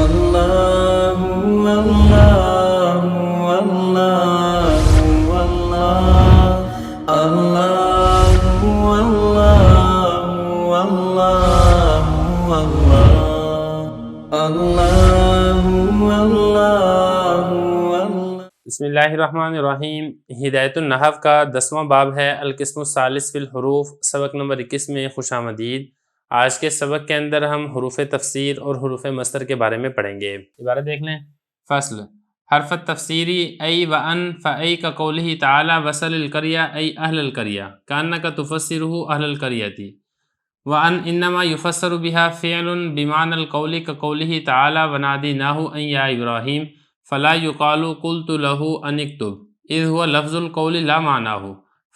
اللہ اللہ اللہ اللہ اللہ اللہ اللہ اللہ۔ بسم اللہ الرحمن الرحیم۔ ہدایت النحو کا 10واں باب ہے القسم الثالث فی الحروف، سبق نمبر 21 میں خوش آمدید۔ آج کے سبق کے اندر ہم حروف تفسیر اور حروف مصدر کے بارے میں پڑھیں گے۔ عبارت دیکھ لیں۔ فصل حرف التفسیری ای و ان فای کا قولہ تعالی وصل القریہ ای اہل القریہ کانک تفسرہ اہل القریۃ وان انما یفسر بها فعل بمعنى القول كقوله تعالى وناديناه ان یا ابراہیم فلا يقال قلت له ان اكتب اذ هو لفظ القول لا معناه۔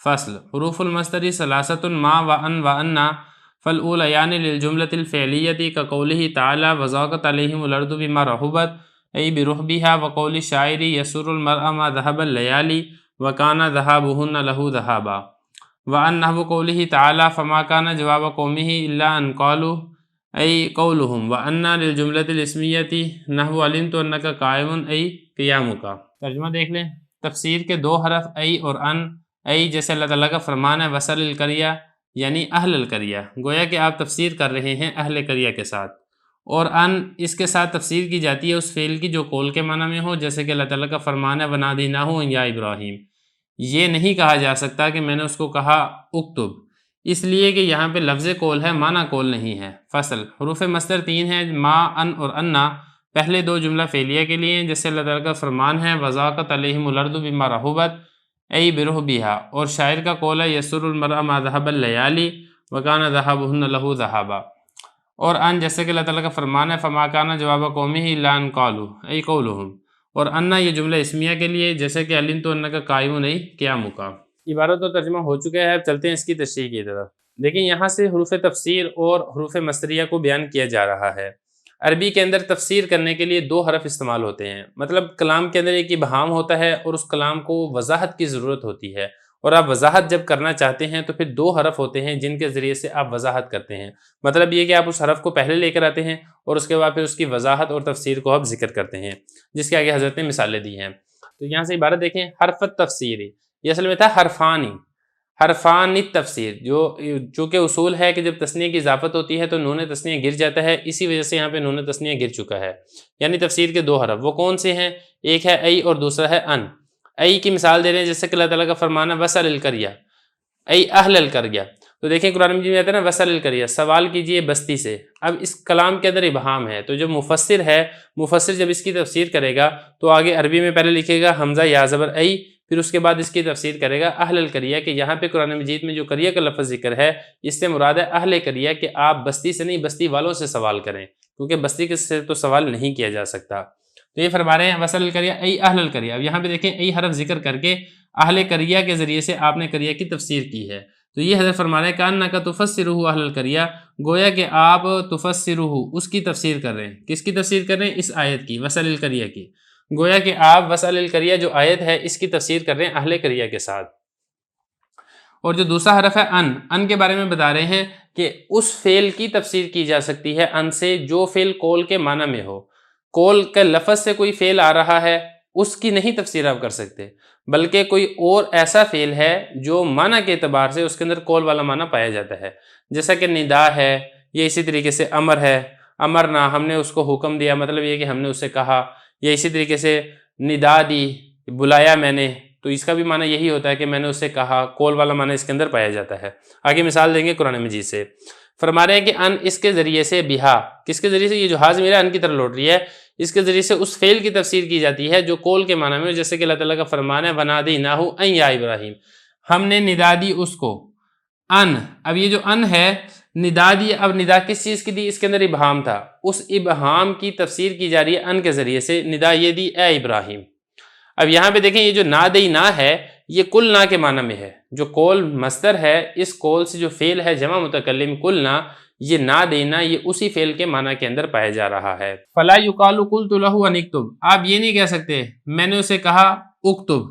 فصل حروف المصدر ثلاثة ما وان وان فالاولیان للجملة الفعلیة كقوله تعالى وضاقت عليهم الارض بما رحبت ای برحبها وقول الشاعر يسر المرء ما ذهب الليالي وكان ذهابهن له ذهابا وان نحو قوله تعالى فما كان جواب قومه الا ان قالوا ای قولهم وان للجملة الاسمیة نحو علمت انك قائم ای قیامک۔ ترجمہ دیکھ لیں۔ تفسیر کے دو حرف ای اور ان۔ ای جیسے اللہ تعالیٰ کا فرمان ہے وصل القریہ یعنی اہل القریہ، گویا کہ آپ تفسیر کر رہے ہیں اہل قریہ کے ساتھ، اور ان اس کے ساتھ تفسیر کی جاتی ہے اس فعل کی جو قول کے معنی میں ہو، جیسے کہ اللہ تعالیٰ کا فرمان ہے وَنَادَيْنَاهُ أَن يَا ابراہیم۔ یہ نہیں کہا جا سکتا کہ میں نے اس کو کہا اکتب، اس لیے کہ یہاں پہ لفظ قول ہے، معنی قول نہیں ہے۔ فصل حروف مصدر 3 ہیں، ما، ان اور انا۔ پہلے دو جملہ فعلیہ کے لیے، جیسے اللہ تعالیٰ کا فرمان ہے وَضَاقَتْ عَلَيْهِمُ الْأَرْضُ بِمَا رَحُبَتْ ای برحبها، اور شاعر کا قول ہے یسر المرء ما ذهب الليالي وكان ذهابهن له ذهابا۔ اور ان جیسے کہ اللہ تعالیٰ کا فرمان ہے فما كان جواب قومه الا ان قالوا ای قولهم، اور انا یہ جملہ اسمیہ کے لیے، جیسے کہ علمت انک قائم ای قیامک۔ عبارت و ترجمہ ہو چکا ہے، اب چلتے ہیں اس کی تشریح کی طرف۔ دیکھیں یہاں سے حروف تفسیر اور حروف مصدریہ کو بیان کیا جا رہا ہے۔ عربی کے اندر تفسیر کرنے کے لیے دو حرف استعمال ہوتے ہیں، مطلب کلام کے اندر ایک ابہام ہوتا ہے اور اس کلام کو وضاحت کی ضرورت ہوتی ہے، اور آپ وضاحت جب کرنا چاہتے ہیں تو پھر دو حرف ہوتے ہیں جن کے ذریعے سے آپ وضاحت کرتے ہیں۔ مطلب یہ کہ آپ اس حرف کو پہلے لے کر آتے ہیں اور اس کے بعد پھر اس کی وضاحت اور تفسیر کو آپ ذکر کرتے ہیں، جس کے آگے حضرت نے مثالیں دی ہیں۔ تو یہاں سے عبارت دیکھیں، حرف التفسیری، یہ اصل میں تھا حرفانی تفسیر، جو کہ اصول ہے کہ جب تثنیہ کی اضافت ہوتی ہے تو نون تثنیہ گر جاتا ہے، اسی وجہ سے یہاں پہ نون تثنیہ گر چکا ہے۔ یعنی تفسیر کے دو حرف وہ کون سے ہیں؟ ایک ہے ای اور دوسرا ہے ان۔ ای کی مثال دے رہے ہیں جیسے کہ اللہ تعالیٰ کا فرمان ہے وصل القریہ ای اہل القریہ۔ تو دیکھیں قرآن مجید میں آتا ہے نا وصل القریہ، سوال کیجئے بستی سے۔ اب اس کلام کے اندر ابہام ہے، تو جو مفسر ہے، مفسر جب اس کی تفسیر کرے گا تو آگے عربی میں پہلے لکھے گا حمزہ یا زبر ای، پھر اس کے بعد اس کی تفسیر کرے گا اہل القریہ، کہ یہاں پہ قرآن مجید میں جو قریہ کا لفظ ذکر ہے اس سے مراد ہے اہل قریہ، کہ آپ بستی سے نہیں بستی والوں سے سوال کریں، کیونکہ بستی سے تو سوال نہیں کیا جا سکتا۔ تو یہ فرما رہے ہیں وصل القریہ ای اہل القریہ۔ اب یہاں پہ دیکھیں ای حرف ذکر کر کے اہل قریہ کے ذریعے سے آپ نے قریہ کی تفسیر کی ہے، تو یہ حضرت فرما رہے ہیں کانک تفسرہ اہل القریہ، گویا کہ آپ تفسرہ اس کی تفسیر کر رہے ہیں۔ کس کی تفسیر کر رہے ہیں؟ اس آیت کی، وصل القریہ کی۔ گویا کہ آپ وصل القریہ جو آیت ہے اس کی تفسیر کر رہے ہیں اہل قریہ کے ساتھ۔ اور جو دوسرا حرف ہے ان کے بارے میں بتا رہے ہیں کہ اس فعل کی تفسیر کی جا سکتی ہے ان سے جو فعل قول کے معنی میں ہو۔ قول کے لفظ سے کوئی فعل آ رہا ہے، اس کی نہیں تفسیر آپ کر سکتے، بلکہ کوئی اور ایسا فعل ہے جو معنی کے اعتبار سے اس کے اندر قول والا معنی پایا جاتا ہے، جیسا کہ ندا ہے، یہ اسی طریقے سے امر ہے، امرنا ہم نے اس کو حکم دیا، مطلب یہ کہ ہم نے اس سے کہا، یا اسی طریقے سے ندا دی، بلایا میں نے، تو اس کا بھی معنی یہی ہوتا ہے کہ میں نے اس سے کہا، قول والا معنی اس کے اندر پایا جاتا ہے۔ آگے مثال دیں گے قرآن مجید سے۔ فرما رہے ہیں کہ ان اس کے ذریعے سے بہا، کس کے ذریعے سے؟ یہ جو ہا ضمیر ان کی طرف لوٹ رہی ہے، اس کے ذریعے سے اس فعل کی تفسیر کی جاتی ہے جو قول کے معنی میں، جیسے کہ اللہ تعالیٰ کا فرمان ہے وَنَادَيْنَاهُ أَن يَا ابراہیم، ہم نے ندا دی اس کو۔ ان، اب یہ جو ان ہے ندا دی، اب ندا کس چیز کی دی؟ اس کے اندر ابہام تھا، اس ابہام کی تفسیر کی جا رہی ہے ان کے ذریعے سے، ندا یہ دی اے ابراہیم۔ اب یہاں پہ دیکھیں یہ جو نادینا ہے یہ قلنا کے معنی میں ہے، جو قول مصدر ہے، اس قول سے جو فعل ہے جمع متکلم قلنا، یہ نادینا یہ اسی فعل کے معنی کے اندر پایا جا رہا ہے۔ فلا یقال قلت له ان اکتب، آپ یہ نہیں کہہ سکتے میں نے اسے کہا اکتب،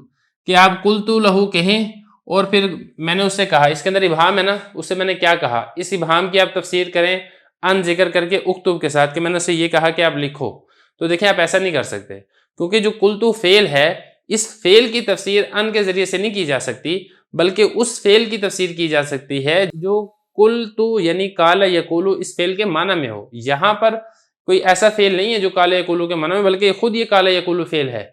کہ آپ قلت له کہیں اور پھر میں نے اس سے کہا، اس کے اندر ابہام ہے نا، اس سے میں نے کیا کہا، اس ابہام کی آپ تفسیر کریں ان ذکر کر کے اکتب کے ساتھ، کہ میں نے اسے یہ کہا کہ آپ لکھو، تو دیکھیں آپ ایسا نہیں کر سکتے، کیونکہ جو قلتو فعل ہے اس فعل کی تفسیر ان کے ذریعے سے نہیں کی جا سکتی، بلکہ اس فعل کی تفسیر کی جا سکتی ہے جو قلتو یعنی قال یقول اس فعل کے معنی میں ہو۔ یہاں پر کوئی ایسا فعل نہیں ہے جو قال یقول کے معنی میں، بلکہ خود یہ قال یقول فعل ہے۔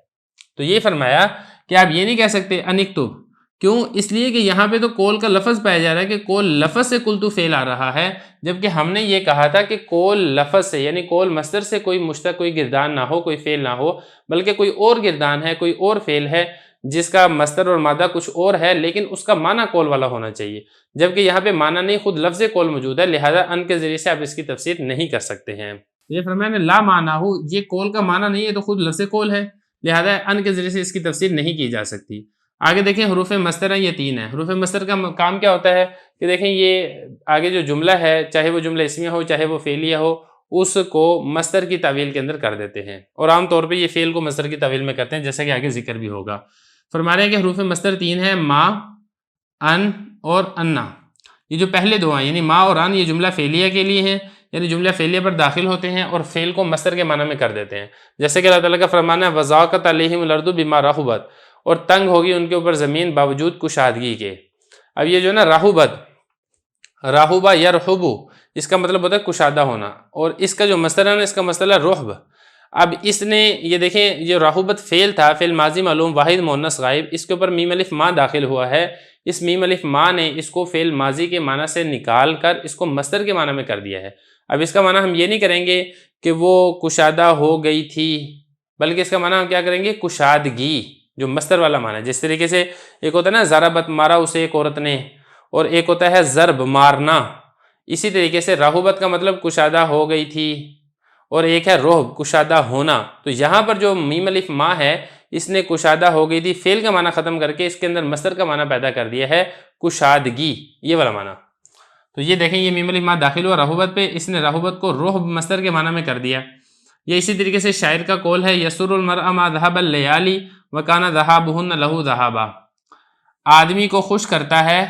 تو یہ فرمایا کہ آپ یہ نہیں کہہ سکتے ان اکتب، کیوں؟ اس لیے کہ یہاں پہ تو کول کا لفظ پایا جا رہا ہے کہ کول لفظ سے قلتو فعل آ رہا ہے، جبکہ ہم نے یہ کہا تھا کہ کول لفظ سے یعنی کول مصدر سے کوئی مشتق کوئی گردان نہ ہو، کوئی فعل نہ ہو، بلکہ کوئی اور گردان ہے، کوئی اور فعل ہے جس کا مصدر اور مادہ کچھ اور ہے، لیکن اس کا معنی کول والا ہونا چاہیے، جبکہ یہاں پہ معنی نہیں، خود لفظ کول موجود ہے، لہذا ان کے ذریعے سے آپ اس کی تفسیر نہیں کر سکتے ہیں۔ یہ فرمایا لا معنی ہو، یہ کول کا معنی نہیں ہے تو خود لفظ کول ہے، لہذا ان کے ذریعے سے اس کی تفسیر نہیں کی جا سکتی۔ آگے دیکھیں حروف مصدر ہیں، یہ 3 ہیں۔ حروف مصدر کا کام کیا ہوتا ہے کہ دیکھیں یہ آگے جو جملہ ہے، چاہے وہ جملہ اسمیہ ہو چاہے وہ فعلیہ ہو، اس کو مصدر کی تعویل کے اندر کر دیتے ہیں، اور عام طور پہ یہ فعل کو مصدر کی تعویل میں کرتے ہیں، جیسا کہ آگے ذکر بھی ہوگا۔ فرما رہے ہیں کہ حروف مصدر 3 ہیں، ما، ان اور انا۔ یہ جو پہلے دو ہیں یعنی ما اور ان، یہ جملہ فعلیہ کے لیے ہیں، یعنی جملہ فعلیہ پر داخل ہوتے ہیں اور فعل کو مصدر کے معنی میں کر دیتے ہیں، جیسے کہ اللہ تعالیٰ کا فرمانا ہے وَضَاقَتْ عَلَيْهِمُ الْأَرْضُ بِمَا رَحُبَتْ، اور تنگ ہوگی ان کے اوپر زمین باوجود کشادگی کے۔ اب یہ جو نا راہوبت، راہوبہ یرحبو، اس کا مطلب ہوتا ہے کشادہ ہونا، اور اس کا جو مصدر ہے نا اس کا مصدر ہے رحب۔ اب اس نے یہ دیکھیں یہ راہوبت فعل تھا، فعل ماضی معلوم واحد مؤنث غائب، اس کے اوپر میم الف ما داخل ہوا ہے، اس میم الف ما نے اس کو فعل ماضی کے معنی سے نکال کر اس کو مصدر کے معنی میں کر دیا ہے۔ اب اس کا معنی ہم یہ نہیں کریں گے کہ وہ کشادہ ہو گئی تھی، بلکہ اس کا معنی ہم کیا کریں گے؟ کشادگی، جو مصدر والا معنی ہے۔ جس طریقے سے ایک ہوتا ہے نا ضربت، مارا اسے ایک عورت نے، اور ایک ہوتا ہے ضرب، مارنا، اسی طریقے سے راہوبت کا مطلب کشادہ ہو گئی تھی، اور ایک ہے رہب، کشادہ ہونا۔ تو یہاں پر جو میم الف ما ہے اس نے کشادہ ہو گئی تھی فعل کا معنی ختم کر کے اس کے اندر مصدر کا معنی پیدا کر دیا ہے کشادگی، یہ والا معنی۔ تو یہ دیکھیں یہ میم الف ما داخل ہوا راہوبت پہ، اس نے راہوبت کو رہب مصدر کے معنی میں کر دیا۔ یہ اسی طریقے سے شاعر کا قول ہے یسر المرء ما ذهب الليالي وكان ذهابهن له ذهابا، آدمی کو خوش کرتا ہے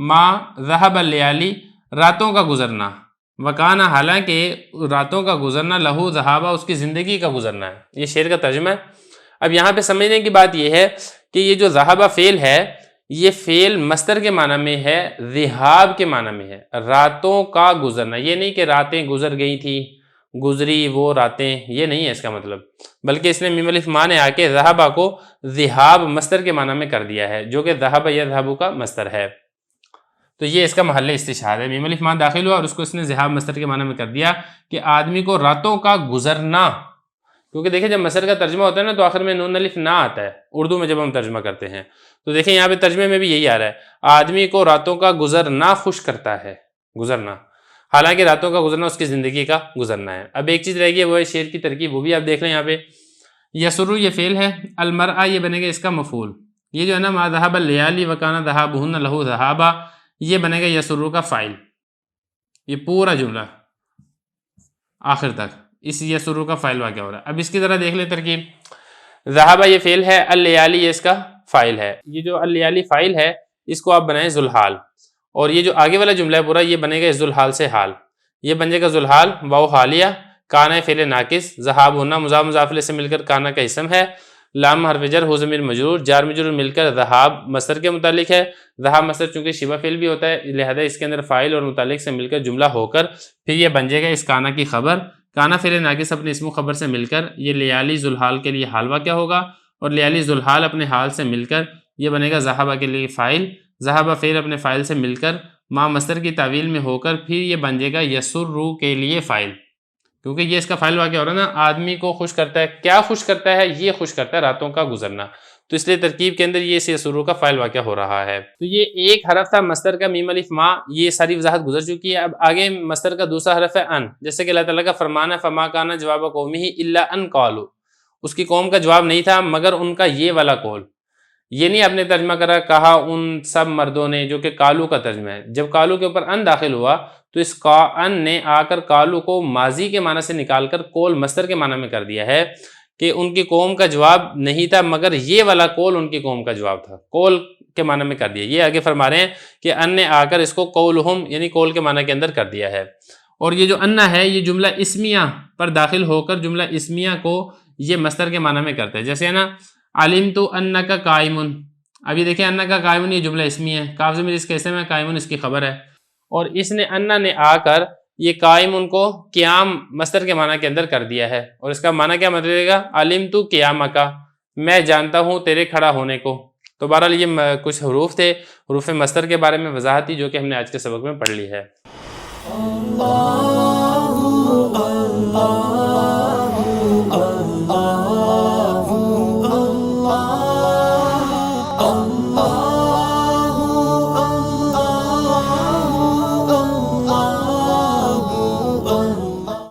ما ذهب الليالي، راتوں کا گزرنا، وکانا، حالانکہ راتوں کا گزرنا، لہو ذہابہ، اس کی زندگی کا گزرنا ہے۔ یہ شعر کا ترجمہ ہے۔ اب یہاں پہ سمجھنے کی بات یہ ہے کہ یہ جو ذہابہ فعل ہے یہ فعل مصدر کے معنی میں ہے، ذہاب کے معنی میں ہے، راتوں کا گزرنا۔ یہ نہیں کہ راتیں گزر گئی تھی، گزری وہ راتیں، یہ نہیں ہے اس کا مطلب، بلکہ اس نے میم الف ما نے آ کے ذہابہ کو ذہاب مصدر کے معنی میں کر دیا ہے، جو کہ ذہب یذهب کا مصدر ہے۔ تو یہ اس کا محل استشہاد ہے، میم الف ما داخل ہوا اور اس کو اس نے ذہاب مصدر کے معنی میں کر دیا کہ آدمی کو راتوں کا گزرنا، کیونکہ دیکھیں جب مصدر کا ترجمہ ہوتا ہے نا تو آخر میں نون الف نہ آتا ہے اردو میں جب ہم ترجمہ کرتے ہیں، تو دیکھیں یہاں پہ ترجمے میں بھی یہی آ رہا ہے آدمی کو راتوں کا گزرنا خوش کرتا ہے، گزرنا، حالانکہ راتوں کا گزرنا اس کی زندگی کا گزرنا ہے۔ اب ایک چیز رہ گئی وہ ہے شعر کی ترکیب، وہ بھی آپ دیکھ لیں یہاں پہ۔ یسرو یہ فعل ہے، المرأہ یہ بنے گا اس کا مفعول، یہ جو ہے نا ما ذهب الليالي وكان ذهابهن له ذهابا، یہ بنے گا یسرو کا فاعل، یہ پورا جملہ آخر تک اس یسرو کا فاعل واقع ہو رہا ہے۔ اب اس کی ذرا دیکھ لیں ترکیب، ذہابہ یہ فعل ہے، الليالي یہ اس کا فاعل ہے، یہ جو الليالي فاعل ہے اس کو آپ بنائیں ذوالحال، اور یہ جو آگے والا جملہ ہے پورا یہ بنے گا ذوالحال سے حال، یہ بن جائے گا ذوالحال واو حالیہ، کانا فعل ناقص، ذہاب ہونا مضاف مضاف الیہ سے مل کر کانا کا اسم ہے، لام حرف جر، ہو ضمیر مجرور، جار مجرور مل کر ذہاب مصدر کے متعلق ہے، ذہاب مصدر چونکہ شبہ فعل بھی ہوتا ہے لہذا اس کے اندر فاعل اور متعلق سے مل کر جملہ ہو کر پھر یہ بن جائے گا اس کانا کی خبر، کانا فعل ناقص اپنے اسم و خبر سے مل کر یہ لیالی ذوالحال کے لیے حال واقع ہوگا، اور لیالی ذوالحال اپنے حال سے مل کر یہ بنے گا ذہابہ کے لیے فاعل، ذہابہ فعل اپنے فاعل سے مل کر ما مصدر کی تعویل میں ہو کر پھر یہ بن جائے گا یسرو کے لیے فاعل، کیونکہ یہ اس کا فاعل واقع ہو رہا ہے نا، آدمی کو خوش کرتا ہے، کیا خوش کرتا ہے؟ یہ خوش کرتا ہے راتوں کا گزرنا، تو اس لیے ترکیب کے اندر یہ یسرو کا فاعل واقع ہو رہا ہے۔ تو یہ ایک حرف تھا مصدر کا میم الف ما، یہ ساری وضاحت گزر چکی ہے۔ اب آگے مصدر کا دوسرا حرف ہے ان، جیسے کہ اللہ تعالیٰ کا فرمان ہے فما کان جواب قومہ الا ان قالوا، اس کی قوم کا جواب نہیں تھا مگر ان کا یہ والا قول، یہ نہیں آپ نے ترجمہ کرا کہا ان سب مردوں نے، جو کہ کالو کا ترجمہ ہے، جب کالو کے اوپر ان داخل ہوا تو اس کا ان نے آ کر کالو کو ماضی کے معنی سے نکال کر کول مصدر کے معنی میں کر دیا ہے کہ ان کی قوم کا جواب نہیں تھا مگر یہ والا کول ان کی قوم کا جواب تھا، کول کے معنی میں کر دیا۔ یہ آگے فرما رہے ہیں کہ ان نے آ کر اس کو قولہم یعنی کول کے معنی کے اندر کر دیا ہے، اور یہ جو انا ہے یہ جملہ اسمیہ پر داخل ہو کر جملہ اسمیہ کو یہ مصدر کے معنی میں کرتا ہے. جیسے ہے نا علمت انک قائم. اب یہ دیکھیں انک قائم یہ جملہ اسمیہ ہے, کاف ضمیر اس کے اسم ہے, قائم اس کی خبر ہے, اور اس نے انا نے آ کر یہ قائم ان کو قیام مصدر کے معنی کے اندر کر دیا ہے. اور اس کا معنی کیا مطلب گا؟ علمت قیامک, میں جانتا ہوں تیرے کھڑا ہونے کو. تو بہرحال یہ کچھ حروف تھے, حروف مصدر کے بارے میں وضاحت تھی جو کہ ہم نے آج کے سبق میں پڑھ لی ہے.